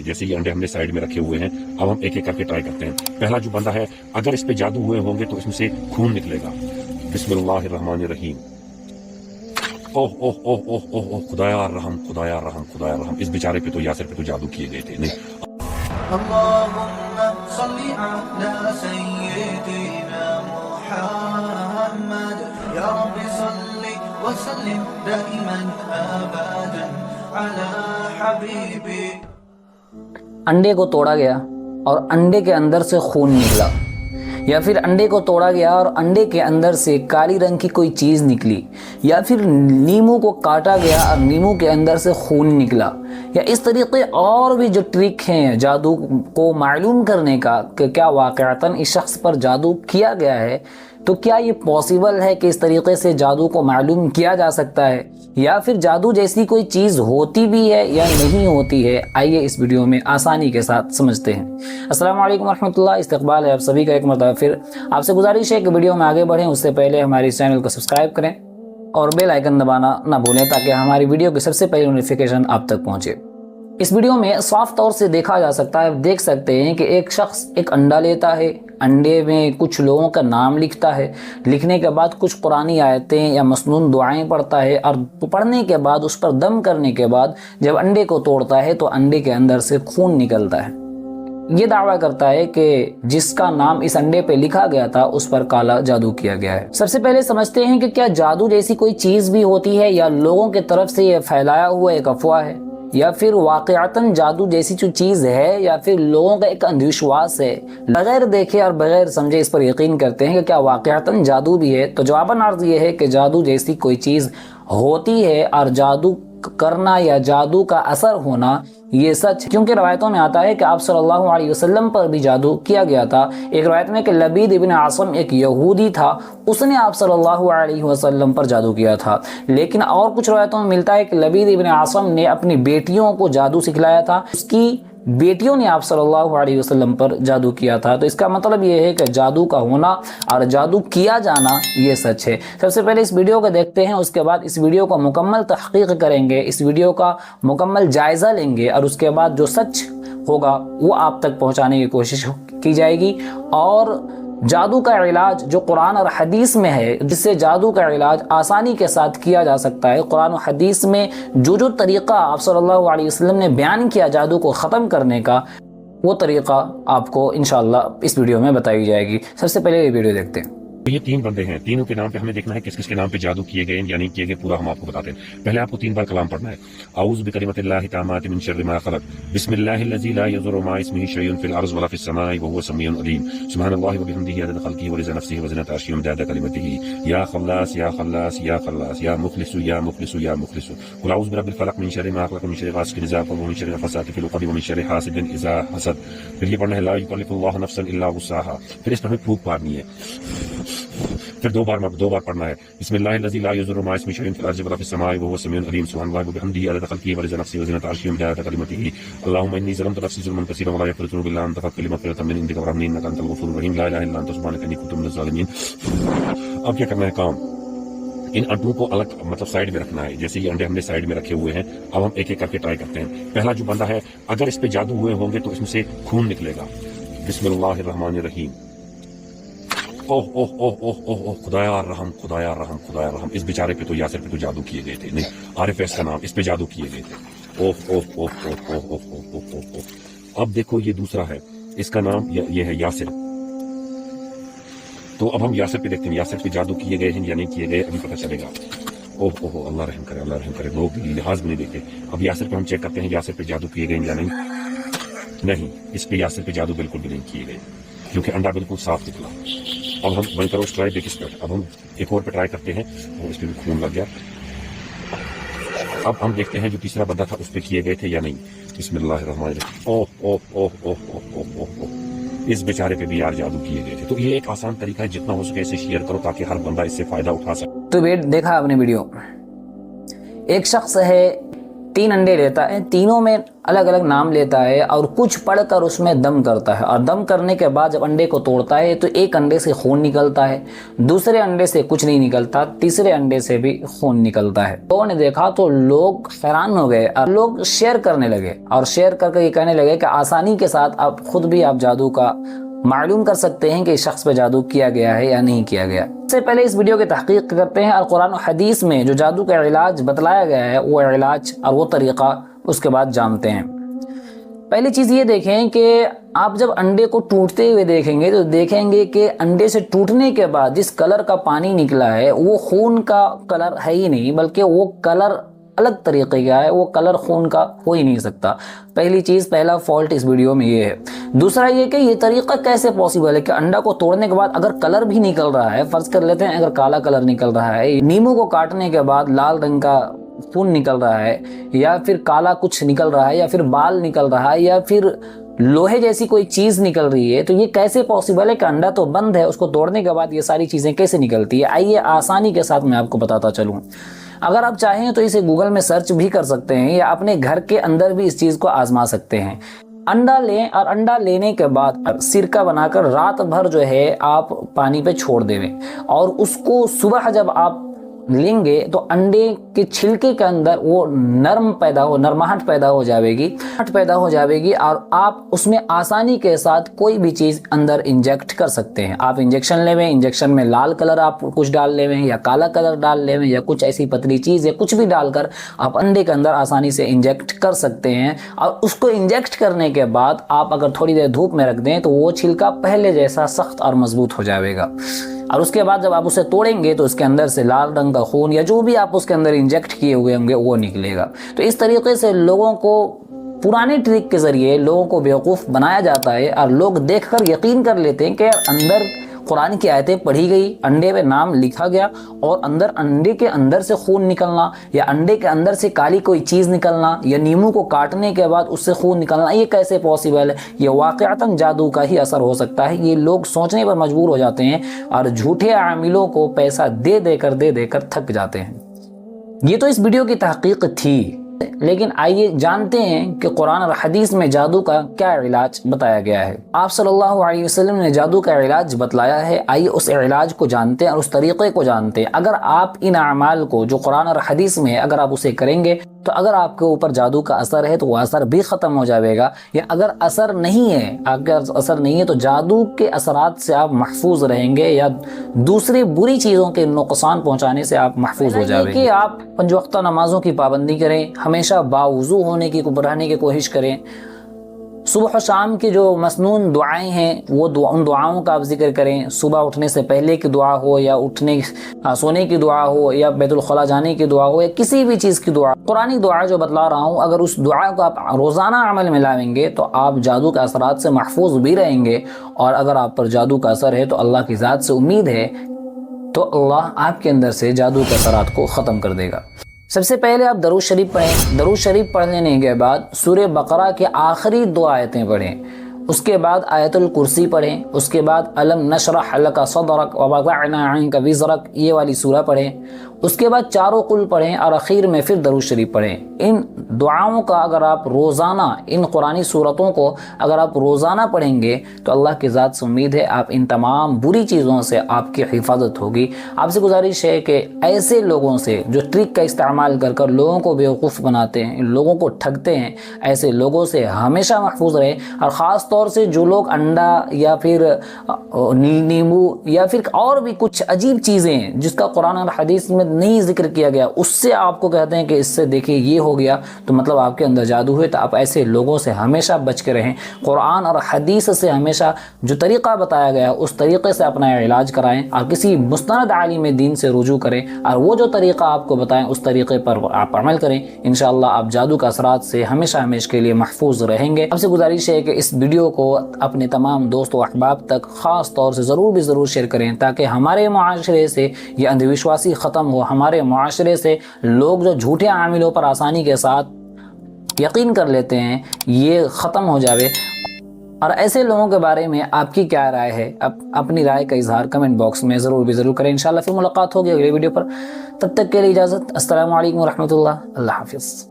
है। जैसे ये अंडे हमने साइड में रखे हुए हैं, अब हम एक एक करके ट्राई करते हैं। पहला जो बंदा है, अगर इस पे जादू हुए होंगे तो इसमें से खून निकलेगा। बिस्मिल्लाहिर्रहमानिर्रहीम। ओह ओह ओह ओह ओह ओह, खुदाया रहम, खुदाया रहम, खुदाया रहम। इस बेचारे पे तो यासिर पे तो जादू किए गए थे। नहीं, अल्लाहुम्मा सल्ली अला सय्यिदिना मुहम्मद या रब्बि सल्ली व सल्लिम दाइमन अबदन अला हबीबी। अंडे को तोड़ा गया और अंडे के अंदर से खून निकला, या फिर अंडे को तोड़ा गया और अंडे के अंदर से काली रंग की कोई चीज़ निकली, या फिर नींबू को काटा गया और नींबू के अंदर से खून निकला, या इस तरीके और भी जो ट्रिक हैं जादू को मालूम करने का कि क्या वाक़अतन इस शख्स पर जादू किया गया है, तो क्या ये पॉसिबल है कि इस तरीके से जादू को मालूम किया जा सकता है, या फिर जादू जैसी कोई चीज़ होती भी है या नहीं होती है। आइए इस वीडियो में आसानी के साथ समझते हैं। अस्सलाम वालेकुम रहमतुल्लाह, इस्तकबाल है आप सभी का एक मरतबा फिर। आपसे गुजारिश है कि वीडियो में आगे बढ़ें उससे पहले हमारे इस चैनल को सब्सक्राइब करें और बेल आइकन दबाना ना भूलें ताकि हमारी वीडियो की सबसे पहले नोटिफिकेशन आप तक पहुँचे। इस वीडियो में साफ तौर से देखा जा सकता है, देख सकते हैं कि एक शख्स एक अंडा लेता है, अंडे में कुछ लोगों का नाम लिखता है, लिखने के बाद कुछ कुरानी आयतें या मसनून दुआएं पढ़ता है, और पढ़ने के बाद उस पर दम करने के बाद जब अंडे को तोड़ता है तो अंडे के अंदर से खून निकलता है। ये दावा करता है कि जिसका नाम इस अंडे पे लिखा गया था उस पर काला जादू किया गया है। सबसे पहले समझते हैं कि क्या जादू जैसी कोई चीज़ भी होती है, या लोगों की तरफ से ये फैलाया हुआ एक अफवाह है, या फिर वाक़अतन जादू जैसी जो चीज़ है, या फिर लोगों का एक अंधविश्वास है। बगैर देखे और बगैर समझे इस पर यकीन करते हैं कि क्या वाक़अतन जादू भी है। तो जवाबन अर्ज़ ये है कि जादू जैसी कोई चीज़ होती है, और जादू करना या जादू का असर होना ये सच, क्योंकि रवायतों में आता है कि आप सल्लल्लाहु अलैहि वसल्लम पर भी जादू किया गया था। एक रवायत में कि लबीद इब्न आसम एक यहूदी था, उसने आप सल्लल्लाहु अलैहि वसल्लम पर जादू किया था। लेकिन और कुछ रवायतों में मिलता है कि लबीद इब्न आसम ने अपनी बेटियों को जादू सिखलाया था, उसकी बेटियों ने आप सल्लल्लाहु अलैहि वसल्लम पर जादू किया था। तो इसका मतलब ये है कि जादू का होना और जादू किया जाना ये सच है। सबसे पहले इस वीडियो को देखते हैं, उसके बाद इस वीडियो को मुकम्मल तहकीक करेंगे, इस वीडियो का मुकम्मल जायज़ा लेंगे, और उसके बाद जो सच होगा वो आप तक पहुँचाने की कोशिश की जाएगी। और जादू का इलाज जो कुरान और हदीस में है, जिससे जादू का इलाज आसानी के साथ किया जा सकता है, कुरान और हदीस में जो तरीक़ा आप सल्लल्लाहु अलैहि वसल्लम ने बयान किया जादू को ख़त्म करने का, वो तरीक़ा आपको इंशाअल्लाह इस वीडियो में बताई जाएगी। सबसे पहले ये वीडियो देखते हैं। ये तीन बंदे हैं, तीनों के नाम पे हमें देखना है किस किस के नाम पे जादू किए गए या नहीं किए गए, पूरा हम आपको बताते हैं। पहले आपको 3 बार कलाम पढ़ना है। औज़ु बिकलिमतिल्लाहि ताम्माति मिन शर्रि मा खलक़, बिस्मिल्लाहिल्लज़ी ला यज़ुर्रु मा इस्मिही शैउन फिल अर्ज़ि वला फिस समाई व हुवा समीउन अलीम, सुब्हानल्लाहि व बिहम्दिही अदद ख़ल्क़िही व रिज़ा नफ़्सिही व ज़िनता अर्शिही व मिदादा कलिमतिही, या ख़ल्लास या ख़ल्लास या ख़ल्लास या मुख़लिसु या मुख़लिसु या मुख़लिसु, क़ुल औज़ु बिरब्बिल फ़लक़ मिन शर्रि मा ख़लक़ मिन शर्रि गासिक़िन इज़ा वक़ब व मिन शर्रि नफ़्फ़ासाति फ़िल उक़द व मिन शर्रि हासिदिन इज़ा हसद। फिर ये पढ़ना है ला युकल्लिफ़ुल्लाहु नफ़्सन इल्ला वुस्अहा। फिर इस पर हमें फूंक मारनी है। फिर 2 बार पढ़ना है बिस्मिल्लाहिल्लज़ी ला यज़ुर्रु मा इस्मिही शैउन फिल अर्ज़ि वला फिस समाई व हुवा समीउन अलीम, सुब्हानल्लाहि व बिहम्दिही अदद ख़ल्क़िही व रिज़ा नफ़्सिही व ज़िनता अर्शिही व मिदादा कलिमतिही, अल्लाहुम्मा इन्नी ज़लमतु नफ़्सी ज़ुल्मन कसीरन व ला यग़फ़िरु ज़ुनूबा इल्ला अंता फ़ग़फ़िर ली मग़फ़िरतम मिन इंदिका वरहमनी इन्नका अंतल गफ़ूरुर रहीम, ला इलाहा इल्ला अंता सुब्हानका इन्नी कुन्तु मिनज़ ज़ालिमीन। अब क्या करना है काम, इन अंडों को अलग मतलब साइड में रखना है। जैसे ये अंडे हमने साइड में रखे हुए हैं, अब हम एक एक करके ट्राई करते हैं। पहला जो बंदा है, अगर इस पे जादू हुए होंगे तो इसमें से खून निकलेगा। बिस्मिल्लाहिर्रहमानिर्रहीम। ओह ओह ओह ओह ओह ओह, खुदाया रहम, खुदाया रहम, खुदाया रहम। इस बेचारे पे तो यासिर पे तो जादू किए गए थे। नहीं, आरिफ है इसका नाम, इस पे जादू किए गए थे। ओह ओह ओह ओह ओह ओह ओह ओह ओह ओह। अब देखो ये दूसरा है, इसका नाम ये है यासिर। तो अब हम यासिर पे देखते हैं, यासिर पे जादू किए गए हैं या नहीं किए गए, अभी पता चलेगा। ओह ओह, अल्लाह रहम करे, अल्लाह रहम करे। लोग लिहाज में नहीं देखते। अब यासिर पे हम चेक करते हैं, यासिर पे जादू किए गए या नहीं। नहीं, इस पे यासिर पे जादू बिल्कुल भी नहीं किए गए, क्योंकि अंडा बिल्कुल साफ निकला। अब हम बंद करो ट्राई, देख इस पर। अब हम एक और पे ट्राई करते हैं, और इस पे भी खून लग गया। अब हम देखते हैं जो तीसरा बंदा था उस पे किए गए थे या नहीं। बिस्मिल्लाहिर्रहमानिर्रहीम। ओह ओह ओह ओह ओह ओह ओह ओह, इस बेचारे पे भी यार जादू किए गए थे। तो ये एक आसान तरीका है, जितना हो सके इसे शेयर करो ताकि हर बंदा इससे फायदा उठा सके। तो देखा आपने वीडियो, एक शख्स है 3 انڈے لیتا ہے, تینوں میں الگ الگ نام لیتا ہے اور کچھ پڑھ کر اس میں دم کرتا ہے, اور دم کرنے کے بعد جب انڈے کو توڑتا ہے تو ایک انڈے سے خون نکلتا ہے, دوسرے انڈے سے کچھ نہیں نکلتا, تیسرے انڈے سے بھی خون نکلتا ہے. لوگوں نے دیکھا تو لوگ حیران ہو گئے اور لوگ شیئر کرنے لگے, اور شیئر کر کے یہ کہنے لگے کہ آسانی کے ساتھ آپ خود بھی آپ جادو کا معلوم کر سکتے ہیں کہ اس شخص پہ جادو کیا گیا ہے یا نہیں کیا گیا. اس سے پہلے اس ویڈیو کی تحقیق کرتے ہیں اور قرآن و حدیث میں جو جادو کا علاج بتلایا گیا ہے وہ علاج اور وہ طریقہ اس کے بعد جانتے ہیں. پہلی چیز یہ دیکھیں کہ آپ جب انڈے کو ٹوٹتے ہوئے دیکھیں گے تو دیکھیں گے کہ انڈے سے ٹوٹنے کے بعد جس کلر کا پانی نکلا ہے وہ خون کا کلر ہے ہی نہیں, بلکہ وہ کلر الگ طریقے کا ہے, وہ کلر خون کا ہو ہی نہیں سکتا. پہلی چیز, پہلا فالٹ اس ویڈیو میں یہ ہے. دوسرا یہ کہ یہ طریقہ کیسے پاسبل ہے کہ انڈا کو توڑنے کے بعد اگر کلر بھی نکل رہا ہے, فرض کر لیتے ہیں اگر کالا کلر نکل رہا ہے, نیمبو کو کاٹنے کے بعد لال رنگ کا خون نکل رہا ہے, یا پھر کالا کچھ نکل رہا ہے, یا پھر بال نکل رہا ہے, یا پھر لوہے جیسی کوئی چیز نکل رہی ہے, تو یہ کیسے پاسبل ہے کہ انڈا تو بند ہے, اس کو توڑنے کے بعد یہ ساری چیزیں کیسے نکلتی ہے؟ آئیے آسانی کے ساتھ میں آپ کو بتاتا چلوں. اگر آپ چاہیں تو اسے گوگل میں سرچ بھی کر سکتے ہیں یا اپنے گھر کے اندر بھی اس چیز کو آزما سکتے ہیں. انڈا لیں اور انڈا لینے کے بعد سرکہ بنا کر رات بھر جو ہے آپ پانی پہ چھوڑ دیں, اور اس کو صبح جب آپ لیں گے تو انڈے کے چھلکے کے اندر وہ نرماہٹ پیدا ہو جائے گی اور آپ اس میں آسانی کے ساتھ کوئی بھی چیز اندر انجیکٹ کر سکتے ہیں. آپ انجیکشن لے میں, انجیکشن میں لال کلر آپ کچھ ڈال لے میں, یا کالا کلر ڈال لے میں, یا کچھ ایسی پتلی چیز یا کچھ بھی ڈال کر آپ انڈے کے اندر آسانی سے انجیکٹ کر سکتے ہیں. اور اس کو انجیکٹ کرنے کے بعد آپ اگر تھوڑی دیر دھوپ میں رکھ دیں تو وہ چھلکا پہلے جیسا سخت اور مضبوط ہو جائے گا, اور اس کے بعد جب آپ اسے توڑیں گے تو اس کے اندر سے لال رنگ کا خون یا جو بھی آپ اس کے اندر انجیکٹ کیے ہوئے ہوں گے وہ نکلے گا. تو اس طریقے سے لوگوں کو پرانے ٹرک کے ذریعے لوگوں کو بیوقوف بنایا جاتا ہے, اور لوگ دیکھ کر یقین کر لیتے ہیں کہ اندر قرآن کی آیتیں پڑھی گئی, انڈے پہ نام لکھا گیا, اور انڈے کے اندر سے خون نکلنا, یا انڈے کے اندر سے کالی کوئی چیز نکلنا, یا نیمو کو کاٹنے کے بعد اس سے خون نکلنا, یہ کیسے پاسبل ہے؟ یہ واقعتاً جادو کا ہی اثر ہو سکتا ہے. یہ لوگ سوچنے پر مجبور ہو جاتے ہیں اور جھوٹے عاملوں کو پیسہ دے کر تھک جاتے ہیں. یہ تو اس ویڈیو کی تحقیق تھی, لیکن آئیے جانتے ہیں کہ قرآن اور حدیث میں جادو کا کیا علاج بتایا گیا ہے. آپ صلی اللہ علیہ وسلم نے جادو کا علاج بتلایا ہے, آئیے اس علاج کو جانتے ہیں اور اس طریقے کو جانتے ہیں. اگر آپ ان اعمال کو جو قرآن اور حدیث میں اگر آپ اسے کریں گے تو اگر آپ کے اوپر جادو کا اثر ہے تو وہ اثر بھی ختم ہو جائے گا, یا اگر اثر نہیں ہے, آپ کے اثر نہیں ہے تو جادو کے اثرات سے آپ محفوظ رہیں گے, یا دوسری بری چیزوں کے نقصان پہنچانے سے آپ محفوظ ہو جائیں گے. کہ آپ 5 وقتہ نمازوں کی پابندی کریں, ہمیشہ باوضو رہنے کی کوشش کریں, صبح و شام کی جو مسنون دعائیں ہیں وہ ان دعاؤں کا آپ ذکر کریں. صبح اٹھنے سے پہلے کی دعا ہو, یا سونے کی دعا ہو, یا بیت الخلاء جانے کی دعا ہو, یا کسی بھی چیز کی دعا, قرآنی دعا جو بتلا رہا ہوں, اگر اس دعا کو آپ روزانہ عمل میں لائیں گے تو آپ جادو کے اثرات سے محفوظ بھی رہیں گے. اور اگر آپ پر جادو کا اثر ہے تو اللہ کی ذات سے امید ہے تو اللہ آپ کے اندر سے جادو کے اثرات کو ختم کر دے گا. سب سے پہلے آپ درود شریف پڑھیں. درود شریف پڑھ لینے کے بعد سورہ بقرہ کے آخری 2 آیتیں پڑھیں, اس کے بعد آیت الکرسی پڑھیں, اس کے بعد الم نشرح لک صدرک ووضعنا عنک وزرک یہ والی سورہ پڑھیں, اس کے بعد چاروں قل پڑھیں, اور اخیر میں پھر درود شریف پڑھیں. ان دعاؤں کا اگر آپ روزانہ, ان قرآنی صورتوں کو اگر آپ روزانہ پڑھیں گے تو اللہ کی ذات سے امید ہے آپ ان تمام بری چیزوں سے آپ کی حفاظت ہوگی. آپ سے گزارش ہے کہ ایسے لوگوں سے جو ٹرک کا استعمال کر لوگوں کو بیوقوف بناتے ہیں, لوگوں کو ٹھگتے ہیں, ایسے لوگوں سے ہمیشہ محفوظ رہیں. اور خاص طور سے جو لوگ انڈا یا پھر نیمبو یا پھر اور بھی کچھ عجیب چیزیں جس کا قرآن اور حدیث میں نہیں ذکر کیا گیا, اس سے آپ کو کہتے ہیں کہ اس سے دیکھیں یہ ہو گیا تو مطلب آپ کے اندر جادو ہے, تو آپ ایسے لوگوں سے ہمیشہ بچ کے رہیں. قرآن اور حدیث سے ہمیشہ جو طریقہ بتایا گیا اس طریقے سے اپنا علاج کرائیں, اور کسی مستند عالم دین سے رجوع کریں, اور وہ جو طریقہ آپ کو بتائیں اس طریقے پر آپ عمل کریں. انشاءاللہ آپ جادو کا اثرات سے ہمیشہ کے لیے محفوظ رہیں گے. آپ سے گزارش ہے کہ اس ویڈیو کو اپنے تمام دوست و احباب تک خاص طور سے ضرور شیئر کریں, تاکہ ہمارے معاشرے سے یہ اندھ وشواسی ختم ہو, ہمارے معاشرے سے لوگ جو جھوٹے عاملوں پر آسانی کے ساتھ یقین کر لیتے ہیں یہ ختم ہو جاوے. اور ایسے لوگوں کے بارے میں آپ کی کیا رائے ہے؟ اپنی رائے کا اظہار کمنٹ باکس میں ضرور کریں. انشاءاللہ پھر ملاقات ہوگی اگلے ویڈیو پر. تب تک کے لیے اجازت. السلام علیکم ورحمۃ اللہ. اللہ حافظ.